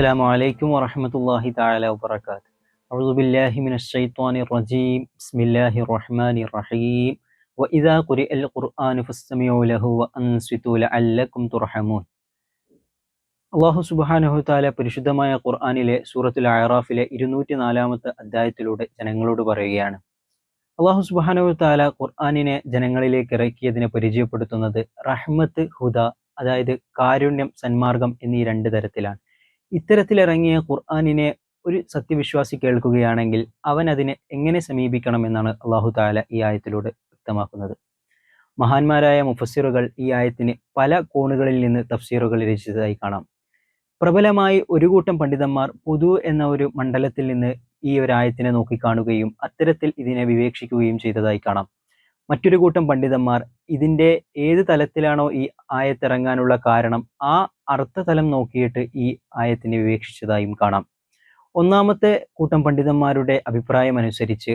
السلام عليكم ورحمة الله تعالى وبركاته. أعوذ بالله من الشيطان الرجيم. بسم الله الرحمن الرحيم. وإذا قرئ القرآن فاستمعوا له وأنصتوا لعلكم ترحمون. അള്ളാഹു സുബ്ഹാനഹു തആല പരിശുദ്ധമായ ഖുർആനിലെ സൂറത്തുൽ അഅറാഫിലെ 204-ാമത്തെ അധ്യായത്തിലൂടെ ജനങ്ങളോട് പറയുകയാണ്. അള്ളാഹു സുബ്ഹാനഹു തആല ഖുർആനിനെ ജനങ്ങളിലേക്ക് ഇറക്കിയതിനെ പരിചയപ്പെടുത്തുന്നത് റഹ്മത്ത്, ഹുദ, അതായത് കാരുണ്യം, സന്മാർഗം എന്നീ രണ്ട് തരത്തിലാണ്. ഇത്തരത്തിലിറങ്ങിയ ഖുർആനിനെ ഒരു സത്യവിശ്വാസി കേൾക്കുകയാണെങ്കിൽ അവൻ അതിനെ എങ്ങനെ സമീപിക്കണം എന്നാണ് അള്ളാഹു തആല ഈ ആയത്തിലൂടെ വ്യക്തമാക്കുന്നത്. മഹാന്മാരായ മുഫസ്സിറുകൾ ഈ ആയത്തിന് പല കോണുകളിൽ നിന്ന് തഫ്സീറുകൾ രചിച്ചതായി കാണാം. പ്രബലമായി ഒരു കൂട്ടം പണ്ഡിതന്മാർ പൊതു എന്ന ഒരു മണ്ഡലത്തിൽ നിന്ന് ഈ ഒരു ആയത്തിനെ നോക്കിക്കാണുകയും അത്തരത്തിൽ ഇതിനെ വിവേക്ഷിക്കുകയും ചെയ്തതായി കാണാം. മറ്റൊരു കൂട്ടം പണ്ഡിതന്മാർ ഇതിൻ്റെ ഏത് തലത്തിലാണോ ഈ ആയത്തിറങ്ങാനുള്ള കാരണം ആ അർത്ഥതലം നോക്കിയിട്ട് ഈ ആയത്തിനെ വിവേക്ഷിച്ചതായും കാണാം. ഒന്നാമത്തെ കൂട്ടം പണ്ഡിതന്മാരുടെ അഭിപ്രായം അനുസരിച്ച്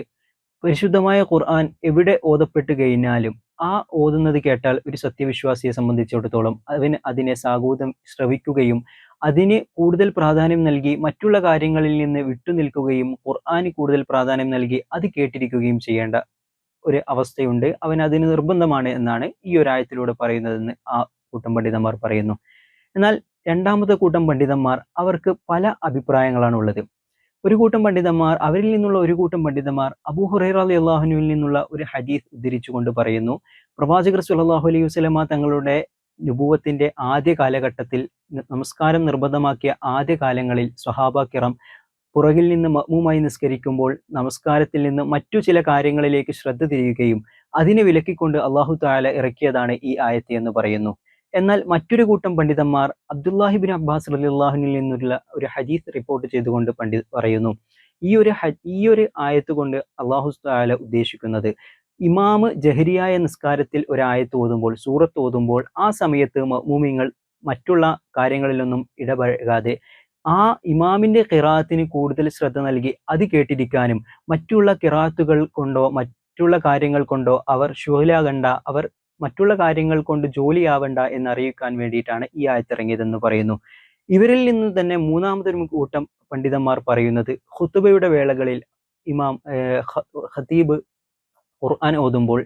പരിശുദ്ധമായ ഖുർആൻ എവിടെ ഓതപ്പെട്ട് കഴിഞ്ഞാലും ആ ഓതുന്നത് കേട്ടാൽ ഒരു സത്യവിശ്വാസിയെ സംബന്ധിച്ചിടത്തോളം അവന് അതിനെ സാഗൂതം ശ്രവിക്കുകയും അതിന് കൂടുതൽ പ്രാധാന്യം നൽകി മറ്റുള്ള കാര്യങ്ങളിൽ നിന്ന് വിട്ടുനിൽക്കുകയും ഖുർആന് കൂടുതൽ പ്രാധാന്യം നൽകി അത് കേട്ടിരിക്കുകയും ചെയ്യേണ്ട ഒരു അവസ്ഥയുണ്ട്. അവൻ അതിന് നിർബന്ധമാണ് എന്നാണ് ഈ ഒരു ആയത്തിലൂടെ പറയുന്നതെന്ന് ആ കൂട്ടം പണ്ഡിതന്മാർ പറയുന്നു. എന്നാൽ രണ്ടാമത്തെ കൂട്ടം പണ്ഡിതന്മാർ അവർക്ക് പല അഭിപ്രായങ്ങളാണ് ഉള്ളത്. ഒരു കൂട്ടം പണ്ഡിതന്മാർ അവരിൽ നിന്നുള്ള ഒരു കൂട്ടം പണ്ഡിതന്മാർ അബൂ ഹുറൈറ റളിയല്ലാഹു അൻഹുവിൽ നിന്നുള്ള ഒരു ഹദീസ് ഉദ്ധരിച്ചുകൊണ്ട് പറയുന്നു, പ്രവാചകർ സ്വല്ലല്ലാഹു അലൈഹി വസല്ലമ തങ്ങളുടെ നുബുവത്തിന്റെ ആദ്യ കാലഘട്ടത്തിൽ നമസ്കാരം നിർബന്ധമാക്കിയ ആദ്യ കാലങ്ങളിൽ സ്വഹാബ കിറാം പുറകിൽ നിന്ന് മഅ്മൂമായി നിസ്കരിക്കുമ്പോൾ നമസ്കാരത്തിൽ നിന്ന് മറ്റു ചില കാര്യങ്ങളിലേക്ക് ശ്രദ്ധ തിരിയുകയും അതിനെ വിലക്കിക്കൊണ്ട് അല്ലാഹു തആല ഇറക്കിയതാണ് ഈ ആയത്ത് എന്ന് പറയുന്നു. എന്നാൽ മറ്റൊരു കൂട്ടം പണ്ഡിതന്മാർ അബ്ദുല്ലാഹിബ്നു അബ്ബാസ് റളിയല്ലാഹു അൻഹുവിൽ നിന്നുള്ള ഒരു ഹദീസ് റിപ്പോർട്ട് ചെയ്തുകൊണ്ട് പറയുന്നു, ഈ ഒരു ആയത്ത് കൊണ്ട് അല്ലാഹു തആല ഉദ്ദേശിക്കുന്നത് ഇമാമ് ജഹരിയായ നിസ്കാരത്തിൽ ഒരു ആയത്ത് ഓതുമ്പോൾ, സൂറത്ത് ഓതുമ്പോൾ ആ സമയത്ത് മഅ്മൂമിങ്ങൾ മറ്റുള്ള കാര്യങ്ങളിലൊന്നും ഇടപഴകാതെ ആ ഇമാമിന്റെ ഖിറാഅത്തിന് കൂടുതൽ ശ്രദ്ധ നൽകി അത് കേട്ടിരിക്കാനും മറ്റുള്ള ഖിറാഅത്തുകൾ കൊണ്ടോ മറ്റുള്ള കാര്യങ്ങൾ കൊണ്ടോ അവർ ശുഗലാകണ്ട, അവർ മറ്റുള്ള കാര്യങ്ങൾ കൊണ്ട് ജോലിയാവണ്ട എന്നറിയിക്കാൻ വേണ്ടിയിട്ടാണ് ഈ ആയത്തിറങ്ങിയതെന്ന് പറയുന്നു. ഇവരിൽ നിന്ന് തന്നെ മൂന്നാമതൊരു കൂട്ടം പണ്ഡിതന്മാർ പറയുന്നത് ഖുതുബയുടെ വേളകളിൽ ഇമാം ഖതീബ് ഖുർആൻ ഓതുമ്പോൾ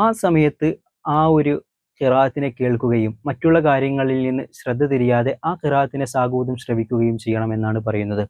ആ സമയത്ത് ആ ഒരു ഖിറാഅത്തിനെ കേൾക്കുകയും മറ്റുള്ള കാര്യങ്ങളിൽ നിന്ന് ശ്രദ്ധ തിരിയാതെ ആ ഖിറാഅത്തിനെ സാഗൂതം ശ്രവിക്കുകയും ചെയ്യണമെന്നാണ് പറയുന്നത്.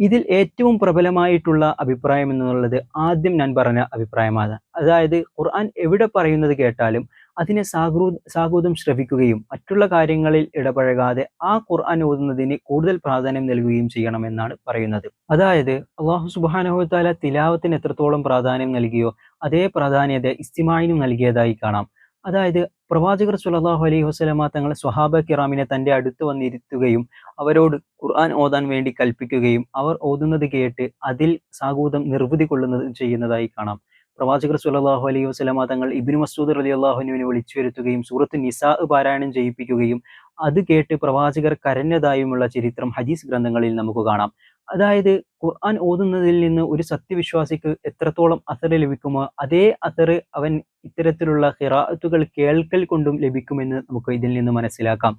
ഇതിൽ ഏറ്റവും പ്രബലമായിട്ടുള്ള അഭിപ്രായം എന്നുള്ളത് ആദ്യം ഞാൻ പറഞ്ഞ അഭിപ്രായമാണ്. അതായത് ഖുർആൻ എവിടെ പറയുന്നത് കേട്ടാലും അതിനെ സാഗൂതം ശ്രവിക്കുകയും മറ്റുള്ള കാര്യങ്ങളിൽ ഇടപഴകാതെ ആ ഖുർആൻ ഓതുന്നതിന് കൂടുതൽ പ്രാധാന്യം നൽകുകയും ചെയ്യണമെന്നാണ് പറയുന്നത്. അതായത് അല്ലാഹു സുബ്ഹാനഹു വ തആല തിലാവത്തിന് എത്രത്തോളം പ്രാധാന്യം നൽകിയോ അതേ പ്രാധാന്യത ഇസ്തിമാഇനും നൽകിയതായി കാണാം. അതായത് പ്രവാചകർ സ്വല്ലല്ലാഹു അലൈഹി വസല്ലമ തങ്ങൾ സ്വഹാബ കിറാമിനെ തന്റെ അടുത്ത് വന്നിരുത്തുകയും അവരോട് ഖുർആൻ ഓതാൻ വേണ്ടി കൽപ്പിക്കുകയും അവർ ഓതുന്നത് കേട്ട് അതിൽ സാഗൂതം നിർവൃതി കൊള്ളുന്നത് ചെയ്യുന്നതായി കാണാം. പ്രവാചകർ സ്വല്ലല്ലാഹു അലൈഹി വസല്ലമ തങ്ങൾ ഇബ്നു മസ്ഊദ് റളിയല്ലാഹു അൻഹുവിനെ വിളിച്ചു വരുത്തുകയും സൂറത്ത് നിസാ പാരായണം ചെയ്യിപ്പിക്കുകയും അത് കേട്ട് പ്രവാചകർ കരഞ്ഞതായുമുള്ള ചരിത്രം ഹദീസ് ഗ്രന്ഥങ്ങളിൽ നമുക്ക് കാണാം. അതായത് ഖുർആൻ ഓതുന്നതിൽ നിന്ന് ഒരു സത്യവിശ്വാസിക്ക് എത്രത്തോളം അസർ ലഭിക്കുമോ അതേ അസർ അവൻ ഇത്തരത്തിലുള്ള ഖിറാഅത്തുകൾ കേൾക്കൽ കൊണ്ടും ലഭിക്കുമെന്ന് നമുക്ക് ഇതിൽ നിന്ന് മനസ്സിലാക്കാം.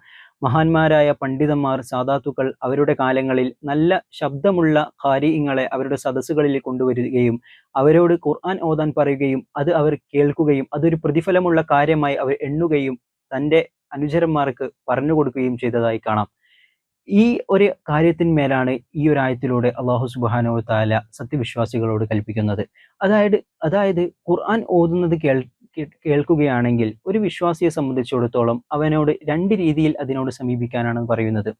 മഹാന്മാരായ പണ്ഡിതന്മാർ, സാദാത്തുക്കൾ അവരുടെ കാലങ്ങളിൽ നല്ല ശബ്ദമുള്ള ഖാരിഇങ്ങളെ അവരുടെ സദസ്സുകളിൽ കൊണ്ടുവരികയും അവരോട് ഖുർആൻ ഓതാൻ പറയുകയും അത് അവർ കേൾക്കുകയും അതൊരു പ്രതിഫലമുള്ള കാര്യമായി അവർ എണ്ണുകയും തൻ്റെ അനുചരന്മാർക്ക് പറഞ്ഞു കൊടുക്കുകയും ചെയ്തതായി കാണാം. ഈ ഒരു കാര്യത്തിന്മേലാണ് ഈ ഒരു ആയത്തിലൂടെ അല്ലാഹു സുബ്ഹാനഹു വ തആല സത്യവിശ്വാസികളോട് കൽപ്പിക്കുന്നത്. അതായത് ഖുർആൻ ഓതുന്നത് കേൾക്കുകയാണെങ്കിൽ ഒരു വിശ്വാസിയെ സംബന്ധിച്ചിടത്തോളം അവനോട് രണ്ട് രീതിയിൽ അതിനോട് സമീപിക്കാനാണ് പറയുന്നത്.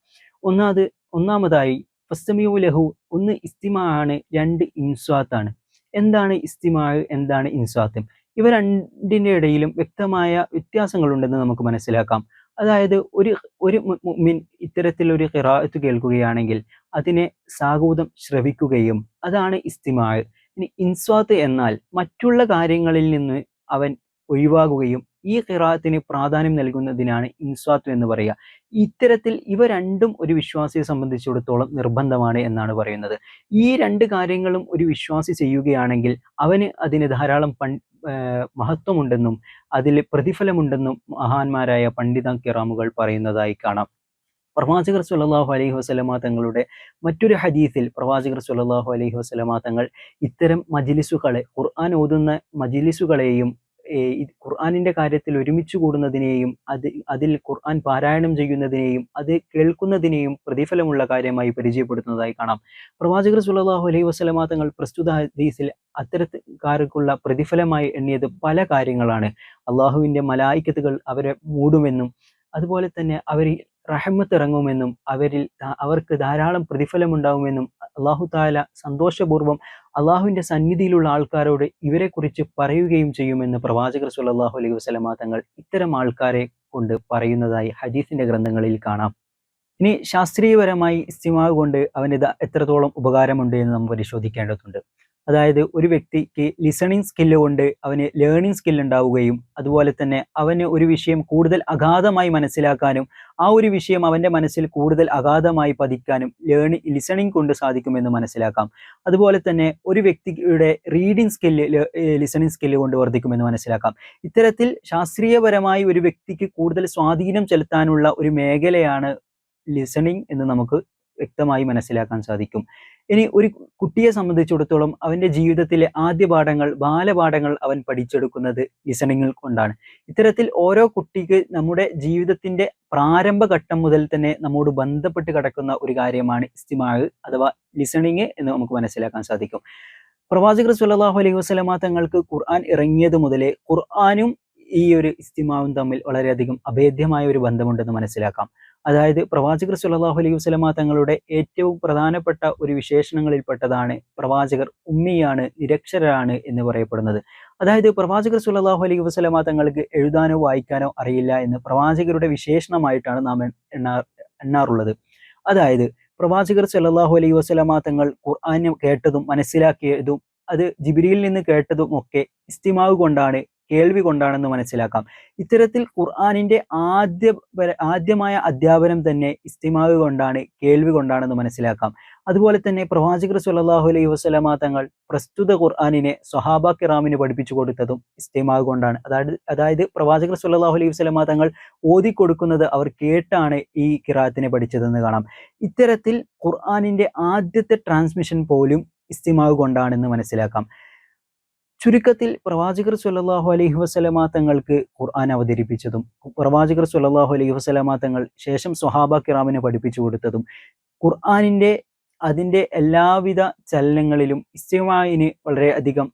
ഒന്നാമതായി ഫസ്തമിഉ ലഹു, ഒന്ന് ഇസ്തിമാ ആണ്, രണ്ട് ഇൻസ്വാത്താണ്. എന്താണ് ഇസ്തിമാ, എന്താണ് ഇൻസ്വാത്ത്? ഇവ രണ്ടിൻ്റെ ഇടയിലും വ്യക്തമായ വ്യത്യാസങ്ങളുണ്ടെന്ന് നമുക്ക് മനസ്സിലാക്കാം. അതായത് ഒരു മുഅ്മിൻ ഇത്തരത്തിലൊരു ഖിറാഅത്ത് കേൾക്കുകയാണെങ്കിൽ അതിനെ സാഗൂതം ശ്രവിക്കുകയും അതാണ് ഇസ്തിമാ. ഇനി ഇൻസ്വാത്ത് എന്നാൽ മറ്റുള്ള കാര്യങ്ങളിൽ നിന്ന് അവൻ ഒഴിവാകുകയും ഈ ഖിറാഅത്തിന് പ്രാധാന്യം നൽകുന്നതിനാണ് ഇൻസ്വാത്ത് എന്ന് പറയുക. ഇത്തരത്തിൽ ഇവ രണ്ടും ഒരു വിശ്വാസിയെ സംബന്ധിച്ചിടത്തോളം നിർബന്ധമാണ് എന്നാണ് പറയുന്നത്. ഈ രണ്ട് കാര്യങ്ങളും ഒരു വിശ്വാസി ചെയ്യുകയാണെങ്കിൽ അവന് അതിന് ധാരാളം മഹത്വമുണ്ടെന്നും അതിൽ പ്രതിഫലമുണ്ടെന്നും മഹാന്മാരായ പണ്ഡിത കിറാമുകൾ പറയുന്നതായി കാണാം. പ്രവാചകർ സ്വല്ലല്ലാഹു അലൈഹി വസല്ലമ തങ്ങളുടെ മറ്റൊരു ഹദീസിൽ പ്രവാചകർ സ്വല്ലല്ലാഹു അലൈഹി വസല്ലമ തങ്ങൾ ഇത്തരം മജ്‌ലിസുകളെ, ഖുർആൻ ഓതുന്ന മജ്‌ലിസുകളെയും ഖുർആനിന്റെ കാര്യത്തിൽ ഒരുമിച്ച് കൂടുന്നതിനെയും അതിൽ ഖുർആൻ പാരായണം ചെയ്യുന്നതിനെയും അത് കേൾക്കുന്നതിനെയും പ്രതിഫലമുള്ള കാര്യമായി പരിചയപ്പെടുത്തുന്നതായി കാണാം. പ്രവാചകർ സ്വല്ലല്ലാഹു അലൈഹി വസല്ലമ തങ്ങൾ പ്രസ്തുത ഹദീസിൽ അത്തരക്കാർക്കുള്ള പ്രതിഫലമായി എണ്ണിയത് പല കാര്യങ്ങളാണ്. അള്ളാഹുവിന്റെ മലായിക്കത്തുകൾ അവരെ മൂടുമെന്നും അതുപോലെ തന്നെ അവരിൽ റഹ്മത്ത് ഇറങ്ങുമെന്നും അവർക്ക് ധാരാളം പ്രതിഫലമുണ്ടാവുമെന്നും അള്ളാഹു താല സന്തോഷപൂർവ്വം അള്ളാഹുവിന്റെ സന്നിധിയിലുള്ള ആൾക്കാരോട് ഇവരെക്കുറിച്ച് പറയുകയും ചെയ്യുമെന്ന് പ്രവാചകർ സ്വല്ലല്ലാഹു അലൈഹി വസല്ലമ തങ്ങൾ ഇത്തരം ആൾക്കാരെ കൊണ്ട് പറയുന്നതായി ഹദീസിന്റെ ഗ്രന്ഥങ്ങളിൽ കാണാം. ഇനി ശാസ്ത്രീയപരമായി ഇസ്തിമാ കൊണ്ട് അവന് എത്രത്തോളം ഉപകാരമുണ്ട് എന്ന് നമ്മൾ പരിശോധിക്കേണ്ടതുണ്ട്. അതായത് ഒരു വ്യക്തിക്ക് ലിസണിങ് സ്കില്ല് കൊണ്ട് അവന് ലേണിംഗ് സ്കിൽ ഉണ്ടാവുകയും അതുപോലെ തന്നെ അവന് ഒരു വിഷയം കൂടുതൽ അഗാധമായി മനസ്സിലാക്കാനും ആ ഒരു വിഷയം അവന്റെ മനസ്സിൽ കൂടുതൽ അഗാധമായി പതിക്കാനും ലിസണിങ് കൊണ്ട് സാധിക്കുമെന്ന് മനസ്സിലാക്കാം. അതുപോലെ തന്നെ ഒരു വ്യക്തിയുടെ റീഡിംഗ് സ്കില്ല് ലിസണിങ് സ്കില്ല് കൊണ്ട് വർദ്ധിക്കുമെന്ന് മനസ്സിലാക്കാം. ഇത്തരത്തിൽ ശാസ്ത്രീയപരമായി ഒരു വ്യക്തിക്ക് കൂടുതൽ സ്വാധീനം ചെലുത്താനുള്ള ഒരു മേഖലയാണ് ലിസണിങ് എന്ന് നമുക്ക് വ്യക്തമായി മനസ്സിലാക്കാൻ സാധിക്കും. ഇനി ഒരു കുട്ടിയെ സംബന്ധിച്ചിടത്തോളം അവന്റെ ജീവിതത്തിലെ ആദ്യ പാഠങ്ങൾ, ബാലപാഠങ്ങൾ അവൻ പഠിച്ചെടുക്കുന്നത് ലിസണിങ്ങിൽ കൊണ്ടാണ്. ഇത്തരത്തിൽ ഓരോ കുട്ടിക്ക് നമ്മുടെ ജീവിതത്തിന്റെ പ്രാരംഭഘട്ടം മുതൽ തന്നെ നമ്മോട് ബന്ധപ്പെട്ട് കിടക്കുന്ന ഒരു കാര്യമാണ് ഇസ്തിമാ അഥവാ ലിസണിങ് എന്ന് നമുക്ക് മനസ്സിലാക്കാൻ സാധിക്കും. പ്രവാചകർ സ്വല്ലല്ലാഹു അലൈഹി വസല്ലമ തങ്ങൾക്ക് ഖുർആൻ ഇറങ്ങിയത് മുതലേ ഖുർആനും ഈ ഒരു ഇസ്തിമാവും തമ്മിൽ വളരെയധികം അഭേദ്യമായ ഒരു ബന്ധമുണ്ടെന്ന് മനസ്സിലാക്കാം. അതായത് പ്രവാചകർ സ്വല്ലല്ലാഹു അലൈഹി വസല്ലമ തങ്ങളുടെ ഏറ്റവും പ്രധാനപ്പെട്ട ഒരു വിശേഷണങ്ങളിൽപ്പെട്ടതാണ് പ്രവാചകർ ഉമ്മിയാണ്, നിരക്ഷരരാണ് എന്ന് പറയപ്പെടുന്നത്. അതായത് പ്രവാചകർ സ്വല്ലല്ലാഹു അലൈഹി വസല്ലമ തങ്ങൾക്ക് എഴുതാനോ വായിക്കാനോ അറിയില്ല എന്ന് പ്രവാചകരുടെ വിശേഷണമായിട്ടാണ് നാം എണ്ണാറുള്ളത്. അതായത് പ്രവാചകർ സ്വല്ലല്ലാഹു അലൈഹി വസല്ലമ തങ്ങൾ ഖുർആൻ കേട്ടതും മനസ്സിലാക്കിയതും അത് ജിബ്രീലിൽ നിന്ന് കേട്ടതും ഒക്കെ ഇസ്തിമാവ് കൊണ്ടാണ്, കേൾവി കൊണ്ടാണെന്ന് മനസ്സിലാക്കാം. ഇത്തരത്തിൽ ഖുർആനിന്റെ ആദ്യമായ അധ്യാപനം തന്നെ ഇസ്തിമാവ് കൊണ്ടാണ്, കേൾവി കൊണ്ടാണെന്ന് മനസ്സിലാക്കാം. അതുപോലെ തന്നെ പ്രവാചകർ സ്വല്ലല്ലാഹു അലൈഹി വസല്ലമ തങ്ങൾ പ്രസ്തുത ഖുർആനിനെ സ്വഹാബ കിറാമിന് പഠിപ്പിച്ചു കൊടുത്തതും ഇസ്തിമാവ് കൊണ്ടാണ്. അതായത് പ്രവാചകർ സ്വല്ലല്ലാഹു അലൈഹി വസല്ലമ തങ്ങൾ ഓതി കൊടുക്കുന്നത് അവർ കേട്ടാണ് ഈ ഖിറാഅത്തിനെ പഠിച്ചതെന്ന് കാണാം. ഇത്തരത്തിൽ ഖുർആനിന്റെ ആദ്യത്തെ ട്രാൻസ്മിഷൻ പോലും ഇസ്തിമാവ് കൊണ്ടാണെന്ന് മനസ്സിലാക്കാം. ചുരുക്കത്തിൽ പ്രവാചകർ സ്വല്ലല്ലാഹു അലൈഹി വസല്ലമ തങ്ങൾക്ക് ഖുർആൻ അവതരിപ്പിച്ചതും പ്രവാചകർ സ്വല്ലല്ലാഹു അലൈഹി വസല്ലമ തങ്ങൾ ശേഷം സ്വഹാബ കിറാമിന് പഠിപ്പിച്ചു കൊടുത്തതും അതിന്റെ എല്ലാവിധ ചലനങ്ങളിലും ഇസ്തിമാഇന് വളരെയധികം,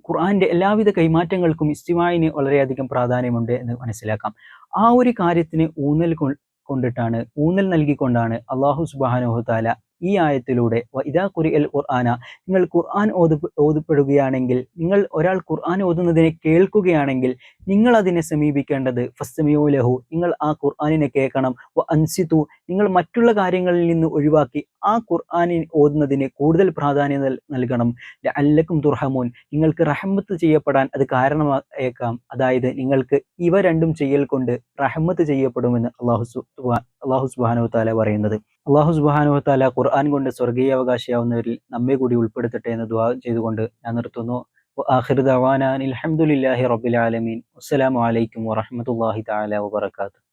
ഖുർആന്റെ എല്ലാവിധ കൈമാറ്റങ്ങൾക്കും ഇസ്തിമാഇന് വളരെയധികം പ്രാധാന്യമുണ്ട് എന്ന് മനസ്സിലാക്കാം. ആ ഒരു കാര്യത്തിന് ഊന്നൽ നൽകിക്കൊണ്ടാണ് അല്ലാഹു സുബ്ഹാനഹു തആല ഈ ആയത്തിലൂടെ ഇദാ ഖുരിഅൽ ഖുർആന, നിങ്ങൾ ഖുർആൻ ഓതപ്പെടുകയാണെങ്കിൽ, ഒരാൾ ഖുർആൻ ഓതുന്നതിനെ കേൾക്കുകയാണെങ്കിൽ നിങ്ങൾ അതിനെ സമീപിക്കേണ്ടത് ഫസ്തമിഊ ലഹു, നിങ്ങൾ ആ ഖുർആനിനെ കേൾക്കണം. അൻസിതു, നിങ്ങൾ മറ്റുള്ള കാര്യങ്ങളിൽ നിന്ന് ഒഴിവാക്കി ആ ഖുർആനിൽ ഓതുന്നതിന് കൂടുതൽ പ്രാധാന്യം നൽകണം. ലഅല്ലക്കും തുർഹമൂൻ, നിങ്ങൾക്ക് റഹ്മത്ത് ചെയ്യപ്പെടാൻ അത് കാരണമായേക്കാം. അതായത് നിങ്ങൾക്ക് ഇവ രണ്ടും ചെയ്യൽ കൊണ്ട് റഹ്മത്ത് ചെയ്യപ്പെടുമെന്ന് അല്ലാഹു സുബ്ഹാനഹു തആല പറയുന്നത്. അല്ലാഹു സുബ്ഹാനഹു തആല ഖുർആൻ കൊണ്ട് സ്വർഗീയ അവകാശിയാവുന്നവരിൽ നമ്മെ കൂടി ഉൾപ്പെടുത്തട്ടെ എന്ന് ദുആ ചെയ്തുകൊണ്ട് ഞാൻ നിർത്തുന്നു. ആഖിറു ദഅവാനാ അൽഹംദുലില്ലാഹി റബ്ബിൽ ആലമീൻ. അസ്സലാമു അലൈക്കും വറഹ്മത്തുള്ളാഹി തആല വബറകാതുഹു.